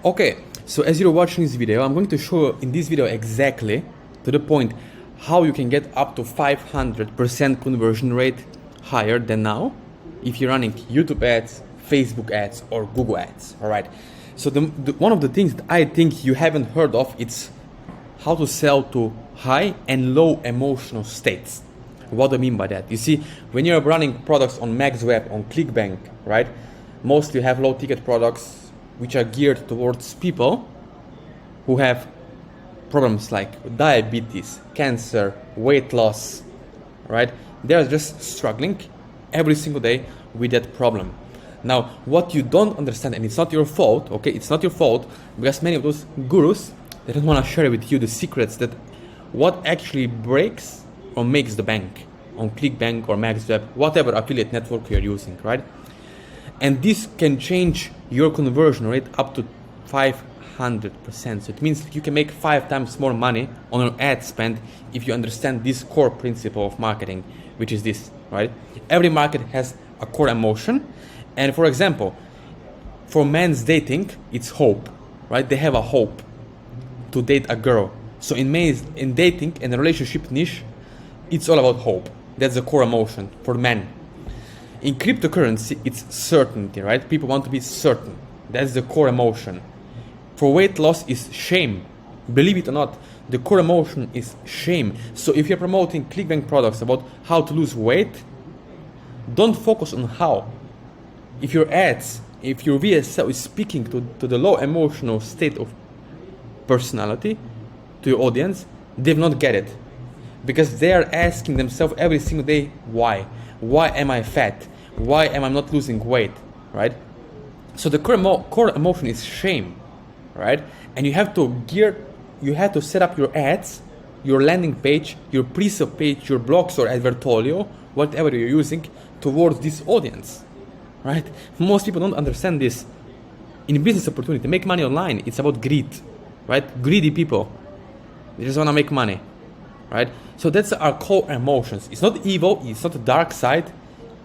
Okay, so as you're watching this video, I'm going to show you in this video exactly to the point how you can get up to 500% conversion rate higher than now if you're running YouTube ads, Facebook ads, or Google ads. All right. So one of the things that I think you haven't heard of, it's how to sell to high and low emotional states. What do I mean by that? You see, when you're running products on MaxWeb, on ClickBank, right? Mostly you have low ticket products which are geared towards people who have problems like diabetes, cancer, weight loss, right? They're just struggling every single day with that problem. Now, what you don't understand, and it's not your fault, okay? It's not your fault, because many of those gurus, they don't want to share with you the secrets that what actually breaks or makes the bank on ClickBank or MaxWeb, whatever affiliate network you're using, right? And this can change your conversion rate up to 500%. So it means you can make 5 times more money on your ad spend if you understand this core principle of marketing, which is this, right? Every market has a core emotion. And for example, for men's dating, it's hope, right? They have a hope to date a girl. So in dating and the relationship niche, it's all about hope. That's the core emotion for men. In cryptocurrency, it's certainty, right? People want to be certain. That's the core emotion. For weight loss is shame. Believe it or not, the core emotion is shame. So if you're promoting ClickBank products about how to lose weight, don't focus on how. If your ads, if your VSL is speaking to the low emotional state of personality, to your audience, they will not get it. Because they are asking themselves every single day, why? Why am I fat? Why am I not losing weight, right? So the core emotion is shame, right? And you have to set up your ads, your landing page, your pre-sale page, your blogs or advertorial, whatever you're using, towards this audience, right? Most people don't understand this. In business opportunity, make money online, it's about greed, right? Greedy people, they just want to make money, right? So that's our core emotions. It's not evil, it's not a dark side.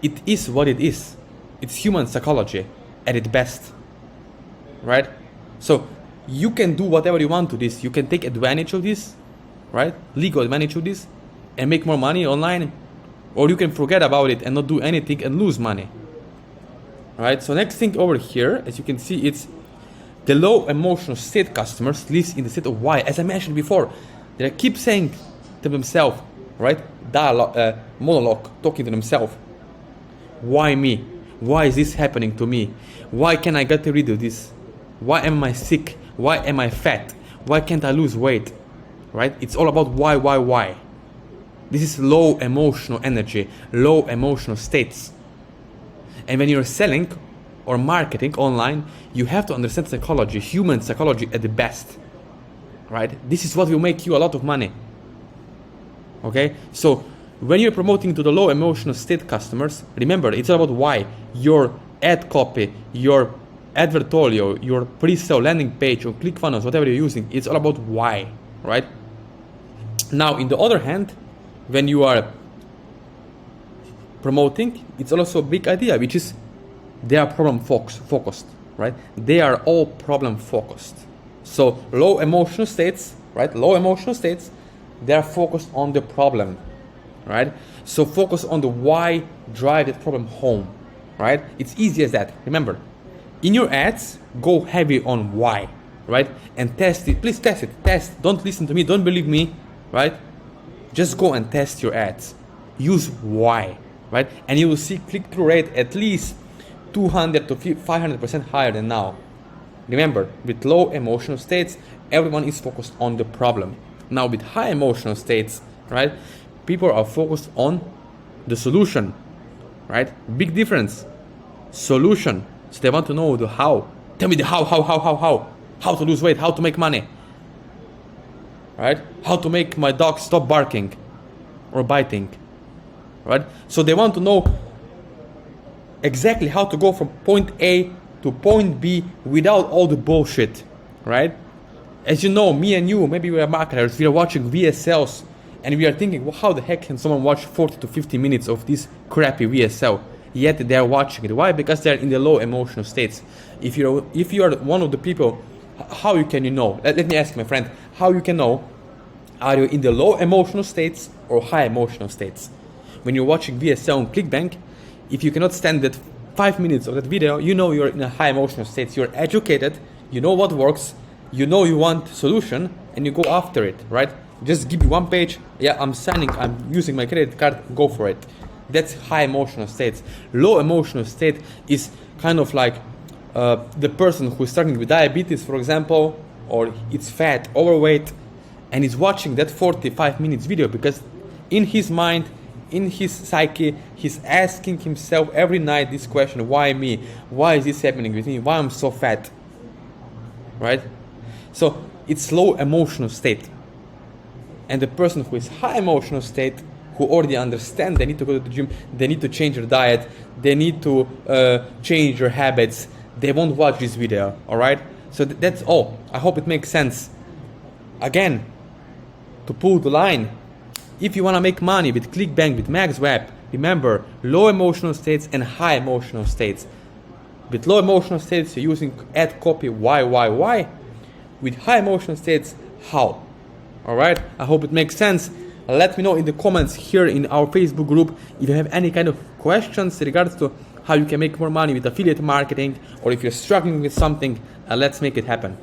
It is what it is. It's human psychology at its best, right? So you can do whatever you want to this. You can take advantage of this, right? Legal advantage of this and make more money online, or you can forget about it and not do anything and lose money, right? So next thing over here, as you can see, it's the low emotional state customers lives in the state of why. As I mentioned before, they keep saying to themselves, right? Monologue, talking to themselves. Why me? Why is this happening to me? Why can't I get rid of this? Why am I sick? Why am I fat? Why can't I lose weight? Right? It's all about why. This is low emotional energy, low emotional states. And when you're selling or marketing online, you have to understand psychology, human psychology at the best, right? This is what will make you a lot of money. Okay, so when you're promoting to the low emotional state customers, remember, it's all about why. Your ad copy, your advertorial, your pre-sale landing page, or ClickFunnels, whatever you're using, it's all about why, right? Now, in the other hand, when you are promoting, it's also a big idea, which is they are problem focused, right? They are all problem focused. So low emotional states, right? Low emotional states, they are focused on the problem, right? So focus on the why, drive that problem home, right? It's easy as that. Remember, in your ads, go heavy on why, right? And test it. Please test it. Test. Don't listen to me. Don't believe me, right? Just go and test your ads. Use why, right? And you will see click-through rate at least 200 to 500% higher than now. Remember, with low emotional states, everyone is focused on the problem. Now with high emotional states, right, people are focused on the solution, right? Big difference. Solution. So they want to know the how. Tell me the how. How to lose weight, how to make money, right? How to make my dog stop barking or biting, right? So they want to know exactly how to go from point A to point B without all the bullshit, right? As you know, me and you, maybe we are marketers, we are watching VSLs and we are thinking, well, how the heck can someone watch 40 to 50 minutes of this crappy VSL? Yet they are watching it. Why? Because they are in the low emotional states. If you are one of the people How you can you know? Let me ask my friend, how you can know, are you in the low emotional states or high emotional states? When you're watching VSL on ClickBank, if you cannot stand that 5 minutes of that video, you know you're in a high emotional state. You're educated, you know what works, you know you want solution, and you go after it, right? Just give me one page, yeah, I'm signing, I'm using my credit card, go for it. That's high emotional states. Low emotional state is kind of like the person who's starting with diabetes, for example, or it's fat, overweight, and is watching that 45 minutes video because in his mind, in his psyche, he's asking himself every night this question: why me? Why is this happening with me? Why I'm so fat? Right? So it's low emotional state. And the person who is high emotional state, who already understand they need to go to the gym, they need to change their diet, they need to change their habits, they won't watch this video, all right? So that's all. I hope it makes sense. Again, to pull the line, if you want to make money with ClickBank, with MaxWeb, remember low emotional states and high emotional states. With low emotional states, you're using ad copy why. With high emotional states, how? All right, I hope it makes sense. Let me know in the comments here in our Facebook group if you have any kind of questions in regards to how you can make more money with affiliate marketing, or if you're struggling with something, let's make it happen.